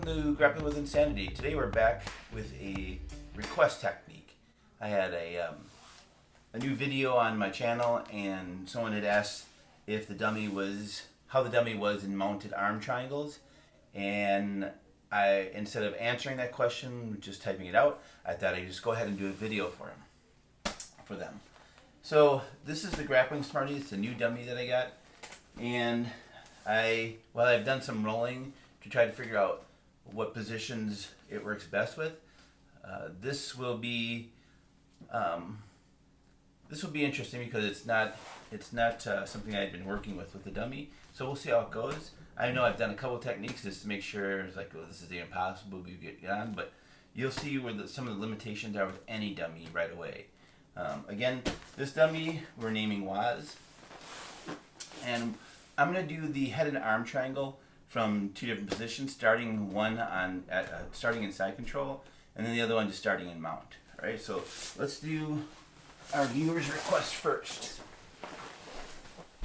to Grappling with Insanity. Today we're back with a request technique. I had a new video on my channel and someone had asked if the dummy was, how the dummy was in mounted arm triangles, and I, instead of answering that question, just typing it out, I thought I'd just go ahead and do a video for them. So this is the Grappling Smarty. It's a new dummy that I got, and I've done some rolling to try to figure out what positions it works best with. This will be interesting because it's not something I've been working with the dummy. So we'll see how it goes. I know I've done a couple techniques just to make sure it's like, oh, this is the impossible we get on, but you'll see where some of the limitations are with any dummy right away. Again, this dummy we're naming Waz, and I'm going to do the head and arm triangle from two different positions, starting one starting in side control, and then the other one just starting in mount. All right, so let's do our viewer's request first.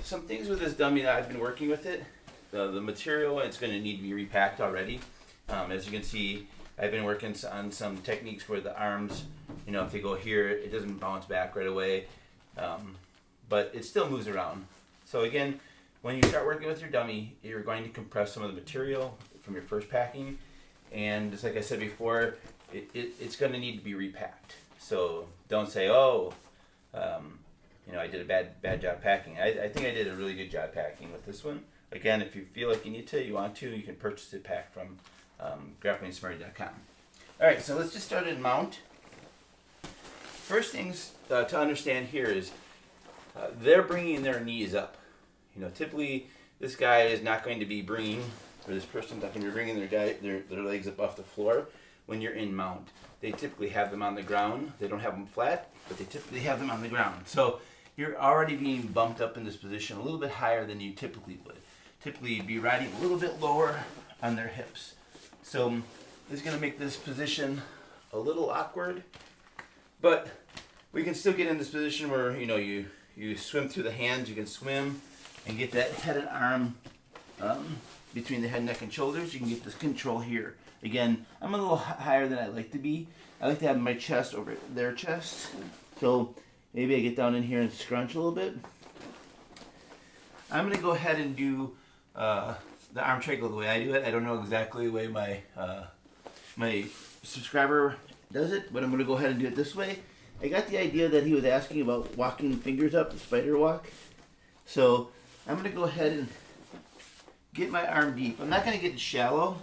Some things with this dummy that I've been working with it. The material, it's going to need to be repacked already. As you can see, I've been working on some techniques where the arms, if they go here, it doesn't bounce back right away, but it still moves around. So again, when you start working with your dummy, you're going to compress some of the material from your first packing, and just like I said before, it's going to need to be repacked. So don't say, oh, I did a bad job packing. I think I did a really good job packing with this one. Again, if you feel like you want to, you can purchase it packed from GrapplingSmarty.com. All right, so let's just start in mount. First things to understand here is they're bringing their knees up. Typically this guy is not going to be bringing, or this person's not going to be bringing their legs up off the floor when you're in mount. They typically have them on the ground. They don't have them flat, but they typically have them on the ground. So you're already being bumped up in this position a little bit higher than you typically would. Typically you'd be riding a little bit lower on their hips. So this is going to make this position a little awkward, but we can still get in this position where you swim through the hands. You can swim and get that head and arm between the head, neck, and shoulders. You can get this control here. Again, I'm a little higher than I like to be. I like to have my chest over their chest. So maybe I get down in here and scrunch a little bit. I'm going to go ahead and do the arm triangle the way I do it. I don't know exactly the way my subscriber does it, but I'm going to go ahead and do it this way. I got the idea that he was asking about walking fingers up, the spider walk. So I'm going to go ahead and get my arm deep. I'm not going to get it shallow.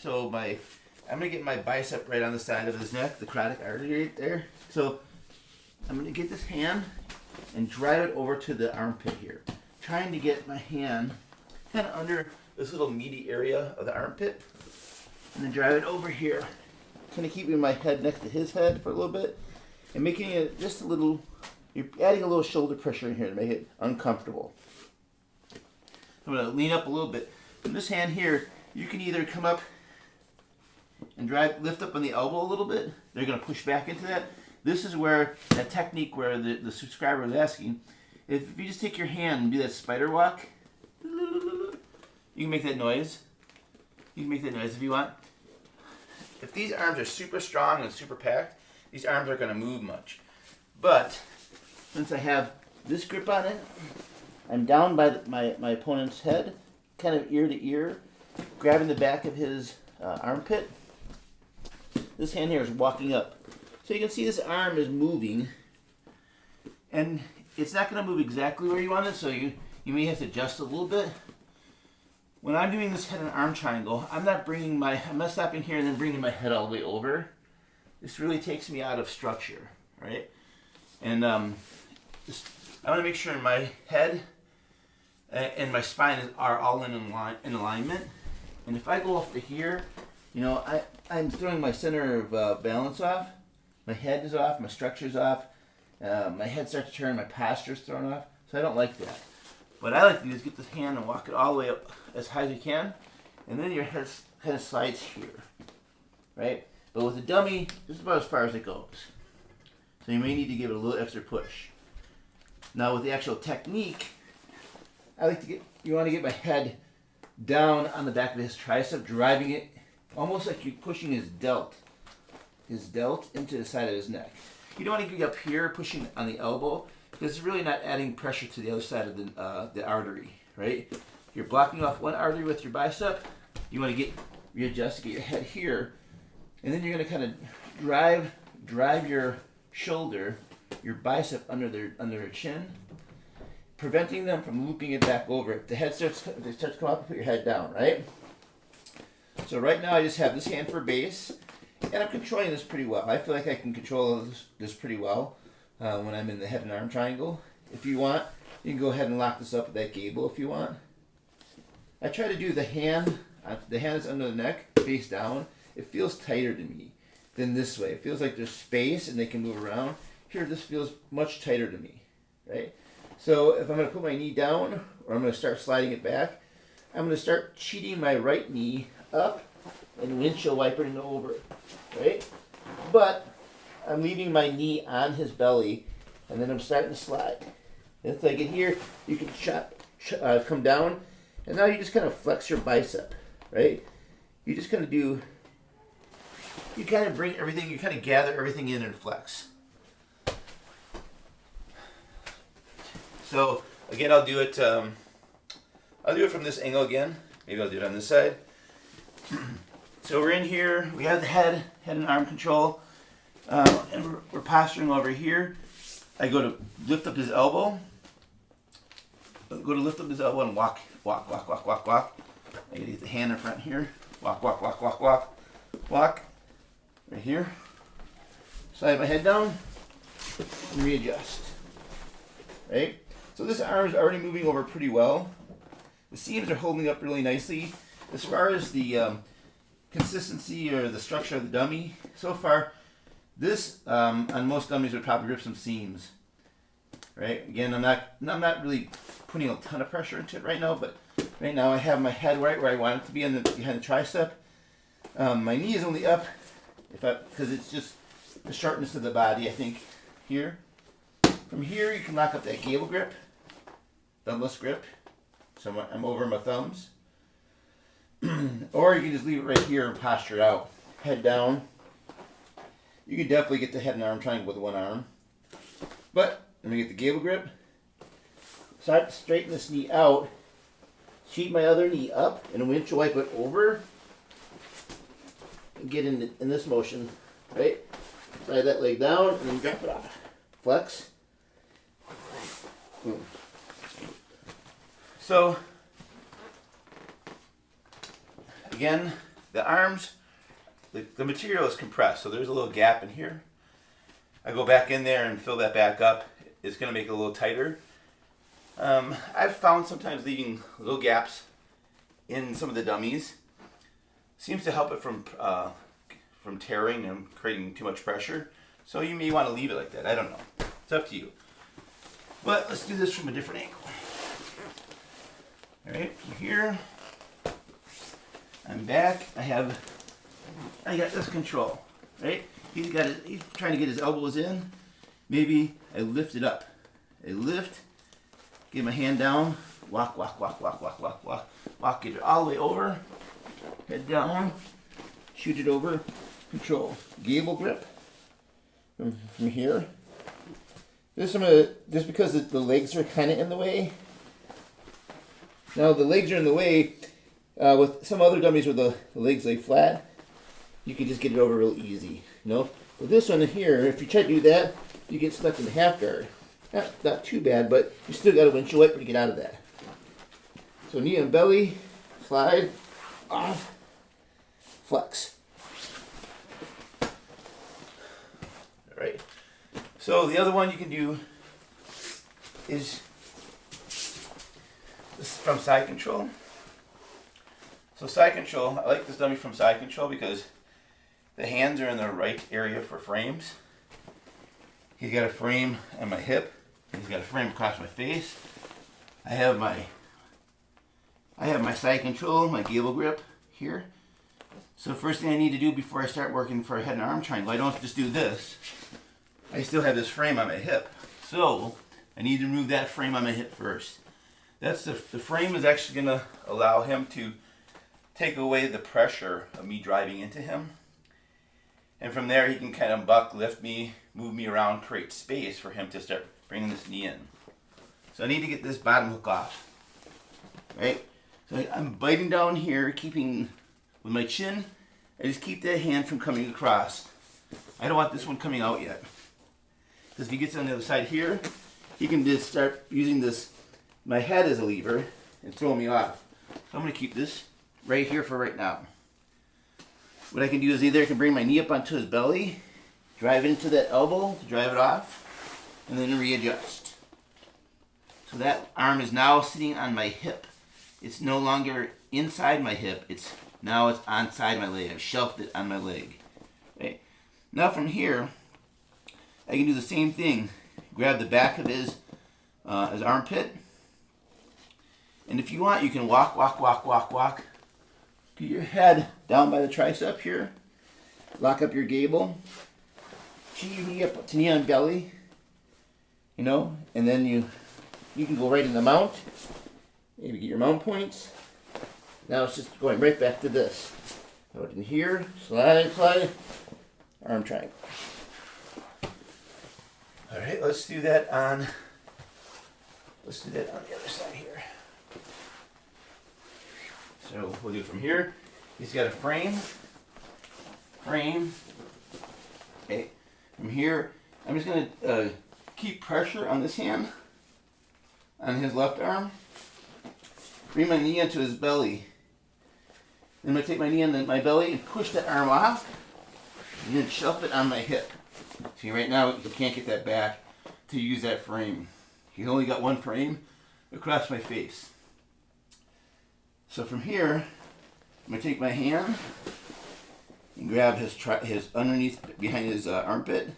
So I'm going to get my bicep right on the side of his neck, the carotid artery right there. So I'm going to get this hand and drive it over to the armpit here. Trying to get my hand kind of under this little meaty area of the armpit. And then drive it over here. Kind of keeping my head next to his head for a little bit. And making it just a little, you're adding a little shoulder pressure in here to make it uncomfortable. I'm going to lean up a little bit. From this hand here, you can either come up and lift up on the elbow a little bit. They're going to push back into that. This is where that technique where the subscriber was asking. If you just take your hand and do that spider walk, you can make that noise. You can make that noise if you want. If these arms are super strong and super packed, these arms aren't going to move much. But since I have this grip on it, I'm down by my opponent's head, kind of ear to ear, grabbing the back of his armpit. This hand here is walking up. So you can see this arm is moving, and it's not going to move exactly where you want it, so you may have to adjust a little bit. When I'm doing this head and arm triangle, I'm not stopping here and then bringing my head all the way over. This really takes me out of structure, right? And I want to make sure my head and my spine are all in alignment. And if I go off to here, I'm throwing my center of balance off. My head is off, my structure's off. My head starts to turn, my posture's thrown off. So I don't like that. What I like to do is get this hand and walk it all the way up as high as you can. And then your head kind of slides here, right? But with the dummy, just about as far as it goes. So you may need to give it a little extra push. Now with the actual technique, you want to get my head down on the back of his tricep, driving it almost like you're pushing his delt into the side of his neck. You don't want to get up here pushing on the elbow because it's really not adding pressure to the other side of the artery, right? You're blocking off one artery with your bicep. You want to readjust, get your head here, and then you're going to kind of drive your shoulder, your bicep under their chin, preventing them from looping it back over. If the head starts to come up, put your head down, right? So right now I just have this hand for base, and I'm controlling this pretty well. I feel like I can control this pretty well when I'm in the head and arm triangle. If you want, you can go ahead and lock this up with that gable if you want. I try to do the hand is under the neck, face down. It feels tighter to me than this way. It feels like there's space and they can move around. Here, this feels much tighter to me, right? So if I'm going to put my knee down, or I'm going to start sliding it back, I'm going to start cheating my right knee up and windshield wipering over, right? But I'm leaving my knee on his belly, and then I'm starting to slide. And if I get here, you can come down, and now you just kind of flex your bicep, right? You just kind of do, you kind of bring everything, you kind of gather everything in and flex. So again, I'll do it from this angle again. Maybe I'll do it on this side. So we're in here, we have the head and arm control, and we're posturing over here. I go to lift up his elbow. And walk. I gotta get the hand in front here. Walk. Right here. Slide my head down and readjust. Right? So this arm is already moving over pretty well. The seams are holding up really nicely. As far as the consistency or the structure of the dummy, so far, this on most dummies would probably rip some seams. Right? Again, I'm not really putting a ton of pressure into it right now, but right now I have my head right where I want it to be behind the tricep. My knee is only up because it's just the sharpness of the body, I think, here. From here, you can lock up that gable grip, thumbless grip. So I'm over my thumbs. Or you can just leave it right here and posture it out. Head down. You can definitely get the head and arm triangle with one arm. But let me get the gable grip. Start to straighten this knee out. Sheet my other knee up and windshield wipe it over. And get in this motion, right? Slide that leg down and then drop it off. Flex. Boom. So, again, the arms, the material is compressed, so there's a little gap in here. I go back in there and fill that back up. It's going to make it a little tighter. I've found sometimes leaving little gaps in some of the dummies seems to help it from tearing and creating too much pressure. So you may want to leave it like that. I don't know. It's up to you. But let's do this from a different angle. All right, from here, I'm back. I got this control, right? He's trying to get his elbows in. Maybe I lift it up. I lift, get my hand down, walk, get it all the way over, head down, shoot it over, control. Gable grip from here. Just because the legs are kind of in the way. Now the legs are in the way. With some other dummies where the legs lay flat, you can just get it over real easy. You know, with this one here, if you try to do that, you get stuck in the half guard. Not too bad, but you still got a windshield wiper to get out of that. So knee and belly, slide, off, flex. All right. So the other one you can do is this from side control. So side control, I like this dummy from side control because the hands are in the right area for frames. He's got a frame on my hip. He's got a frame across my face. I have my side control, my gable grip here. So first thing I need to do before I start working for a head and arm triangle, I don't just do this. I still have this frame on my hip. So I need to remove that frame on my hip first. The frame is actually going to allow him to take away the pressure of me driving into him. And from there, he can kind of buck, lift me, move me around, create space for him to start bringing this knee in. So I need to get this bottom hook off, right? So I'm biting down here, keeping with my chin. I just keep that hand from coming across. I don't want this one coming out yet. Because if he gets on the other side here, he can just start using this, my head as a lever, and throw me off. So I'm going to keep this right here for right now. What I can do is either I can bring my knee up onto his belly, drive into that elbow to drive it off, and then readjust. So that arm is now sitting on my hip. It's no longer inside my hip, now it's onside my leg. I've shelved it on my leg. Okay. Now from here, I can do the same thing. Grab the back of his armpit. And if you want, you can walk. Get your head down by the tricep here. Lock up your gable. Cheat your knee up to knee on belly. And then you can go right in the mount. Maybe get your mount points. Now it's just going right back to this. Go in here, slide, arm triangle. All right, let's do that on the other side here. So we'll do it from here. He's got a frame. Okay. From here, I'm just going to keep pressure on this hand, on his left arm. Bring my knee into his belly. Then I'm going to take my knee into my belly and push that arm off, and then shelf it on my hip. See, right now you can't get that back to use that frame. He's only got one frame across my face. So from here, I'm going to take my hand and grab his underneath, behind his armpit.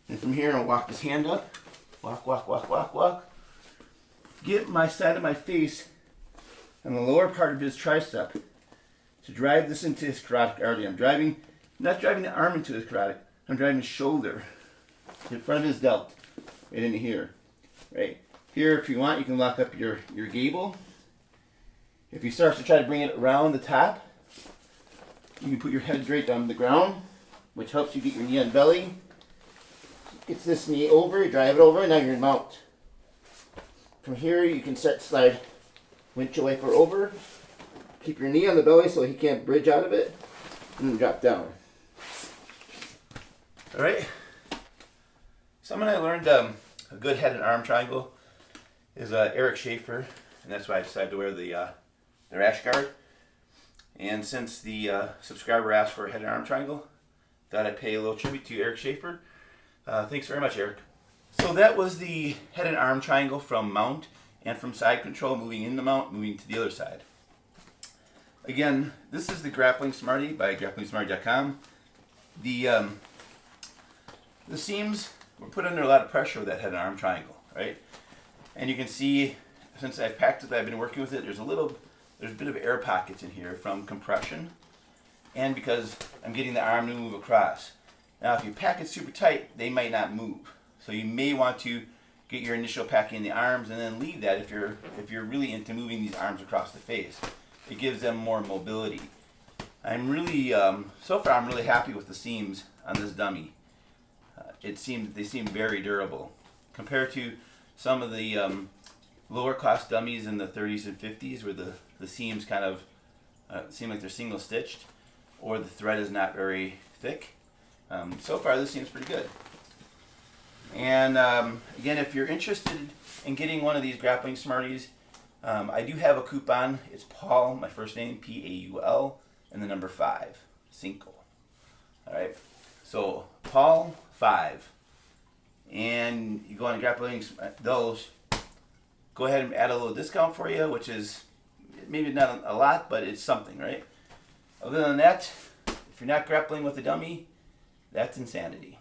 And from here, I'll walk this hand up. Walk. Get my side of my face on the lower part of his tricep to drive this into his carotid artery. I'm not driving the arm into his carotid. I'm driving his shoulder in front of his delt, right into here. Right here, if you want, you can lock up your gable. If he starts to try to bring it around the top, you can put your head straight down to the ground, which helps you get your knee on belly. Gets this knee over, you drive it over, and now you're in mount. From here, you can slide windshield wiper over. Keep your knee on the belly so he can't bridge out of it, and then drop down. All right. Someone I learned a good head and arm triangle is Eric Schafer, and that's why I decided to wear the rash guard. And since the subscriber asked for a head and arm triangle, thought I'd pay a little tribute to Eric Schafer. Thanks very much, Eric. So that was the head and arm triangle from mount and from side control, moving in the mount, moving to the other side. Again, this is the Grappling Smarty by GrapplingSmarty.com. The seams were put under a lot of pressure with that head and arm triangle, right? And you can see, since I've practiced, I've been working with it, there's a bit of air pockets in here from compression, and because I'm getting the arm to move across. Now, if you pack it super tight, they might not move. So you may want to get your initial packing in the arms and then leave that if you're really into moving these arms across the face. It gives them more mobility. I'm really, so far I'm really happy with the seams on this dummy. They seem very durable compared to some of the lower cost dummies in the 30s and 50s where the seams kind of seem like they're single stitched or the thread is not very thick. So far this seems pretty good. And again, if you're interested in getting one of these Grappling Smarties, I do have a coupon. It's Paul, my first name, P-A-U-L, and the number 5, Cinco. All right, so Paul 5, and you go on Grappling, those go ahead and add a little discount for you, which is maybe not a lot, but it's something, right? Other than that, if you're not grappling with a dummy, that's insanity.